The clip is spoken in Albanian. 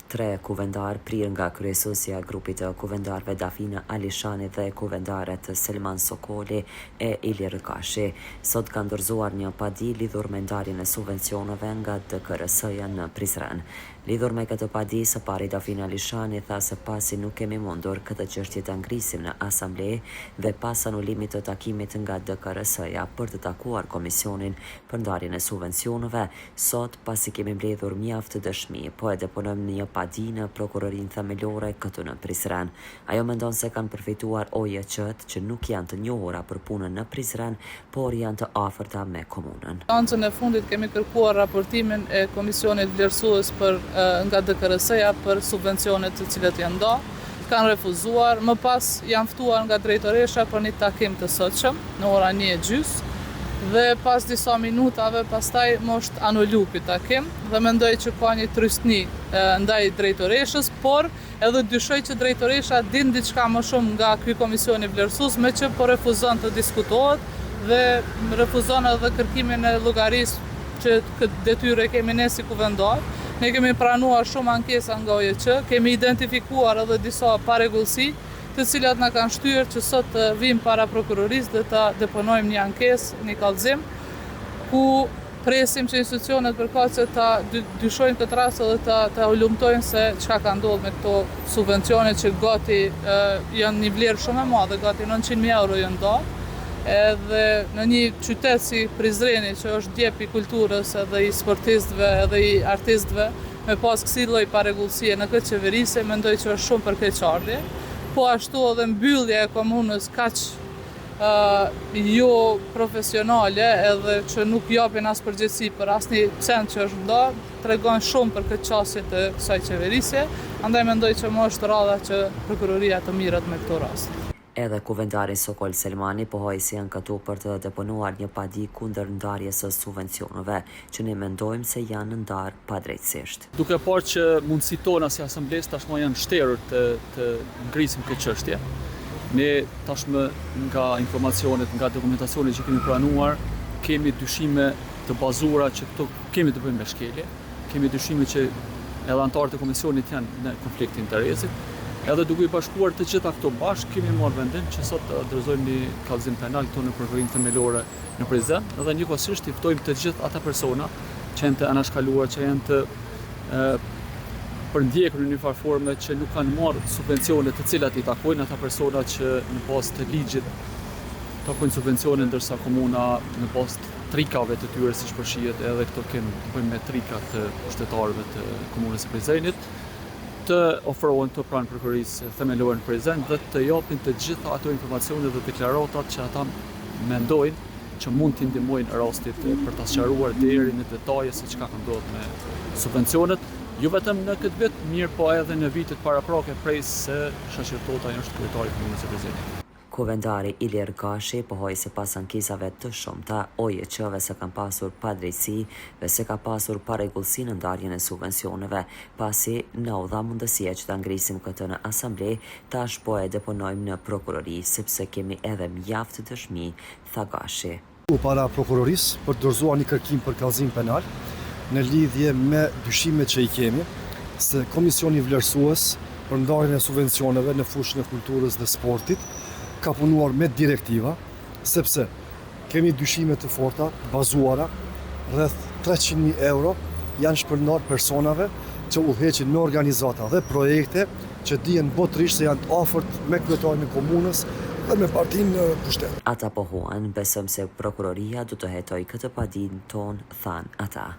3 kuvendar prirë nga kryesësja e grupit të kuvendarëve Dafina Alishani dhe kuvendaret Selman Sokoli e Ilir Kashi. Sot ka ndërzuar një padi lidhur me ndarjen e subvencioneve nga DKRS-ja në Prizren. Lidhur me këtë padi, së pari Dafina Alishani tha se pasi nuk kemi mundur këtë çështje ta ngrisim në asamble dhe pas anulimit të takimit nga DKRS-ja për të takuar komisionin për ndarjen e subvencioneve, sot pasi kemi mbledhur mjaft dëshmi, po e deponojmë një padi në prokurorinë themelore këtu në Prizren. Ajo mendon se kanë përfituar OJQ-t që nuk janë të njohura për punën në Prizren, por janë të afërta me komunën. Ancën e fundit kemi kërkuar raportimin e komisionit vlerësues nga DKRS-ja për subvencionet të cilat janë ndarë. Kanë refuzuar, më pas janë ftuar nga drejtoresha për një takim të sotshëm në ora 1:30 dhe pas disa minutave pastaj më është anulu ky takim dhe mendoj që ka një trysni ndaj drejtoreshës, por edhe dyshoj që drejtoresha din diçka më shumë nga ky komisioni vlerësues, me që po refuzon të diskutohet dhe refuzon edhe kërkimin e llogarisë që këtë detyrë kemi ne si kuvendar. Ne kemi pranuar shumë ankesa nga OJQ, kemi identifikuar edhe disa parregullsi, të cilat na kanë shtyrë që sot vim para prokurorisë dhe ta deponojmë një ankesë, një kallëzim, ku presim që institucionet përkatëse ta dyshojnë këtë rast dhe ta ulumtojnë se çka ka ndodhur me këto subvencione që gati janë një vlerë shumë e madhe, gati 900.000 euro janë ndarë. Edhe në një qytet si Prizreni, që është djep i kulturës edhe i sportistëve edhe i artistëve, me pas kësi lloj parregullësie në këtë qeverisje, mendoj që është shumë përkeqardhje. Po ashtu edhe mbyllja e komunës kaq jo profesionale edhe që nuk japin as përgjegjësi për asnjë cent që është ndarë, tregon shumë për këtë çështje të kësaj qeverisje. Andaj mendoj që më është rradha që prokuroria të mirët me këto raste. Edhe kuvendari Sokol Selmani pohoi se janë këtu për të deponuar një padi kundër ndarjes së subvencioneve, që ne mendojmë se janë ndarë padrejtësisht. Duke parë që mundësitë tona si asamblesë tashmë janë shterur të ngrisim këtë çështje. Ne tashmë nga informacionet, nga dokumentacioni që kemi pranuar, kemi dyshime të bazuara që këto kemi të bëjmë me shkelje. Kemi dyshime që edhe anëtarët e komisionit janë në konflikt të interesit. Edhe duke i bashkuar të gjitha këto bashkë, kemi marrë vendim që sot të dorëzojmë një kallëzim penal këtu në prokurorinë themelore në Prizren, dhe njëkohësisht i ftojmë të gjithë ata persona që janë të anashkaluar, që janë të përndjekur në një farë forme, që nuk kanë marrë subvencione të cilat i takojnë, ata persona që në bazë të ligjit takojnë subvencione, ndërsa komuna në bazë të trikave të tyre, siç përfshihet edhe këto kemi të bëjmë me trikat të qytetarëve të komunës së Prizrenit, të ofrohen të pranë prokurorisë themelore në Prizren dhe të japin të gjitha ato informacione dhe deklaratat që ata mendojnë që mund t'i ndihmojnë rastit për ta sqaruar deri në detaje se çka ka ndodhur me subvencionet, jo vetëm në këtë vit, mirë po edhe në vitet paraprake, prej se shoqërtota është kryetari i komunës së Prizrenit. Kuvendari Ilir Kashi pohoi se pas ankesave të shumta, OJQ-ve se kanë pasur padrejtësi dhe se ka pasur parregullsi në ndarjen e subvencioneve, pasi na u dha mundësia që ta ngrisim këtë në asamble, tash po e deponojmë në prokurori, sepse kemi edhe mjaft dëshmi, tha Kashi. Para prokurorisë për të dorëzuar një kërkim për kallëzim penal në lidhje me dyshimet që i kemi se komisioni vlerësues për ndarjen e subvencioneve në fushën e kulturës dhe sportit ka punuar me direktiva, sepse kemi dyshime të forta, bazuara, rreth 300.000 euro janë shpërndar personave që udhëheqin me organizata dhe projekte që dihen botërisht se janë të afërt me kryetarin e komunës dhe me partinë në pushtet. Ata pohuan, besojmë se prokuroria do të hetojë këtë padin ton, than ata.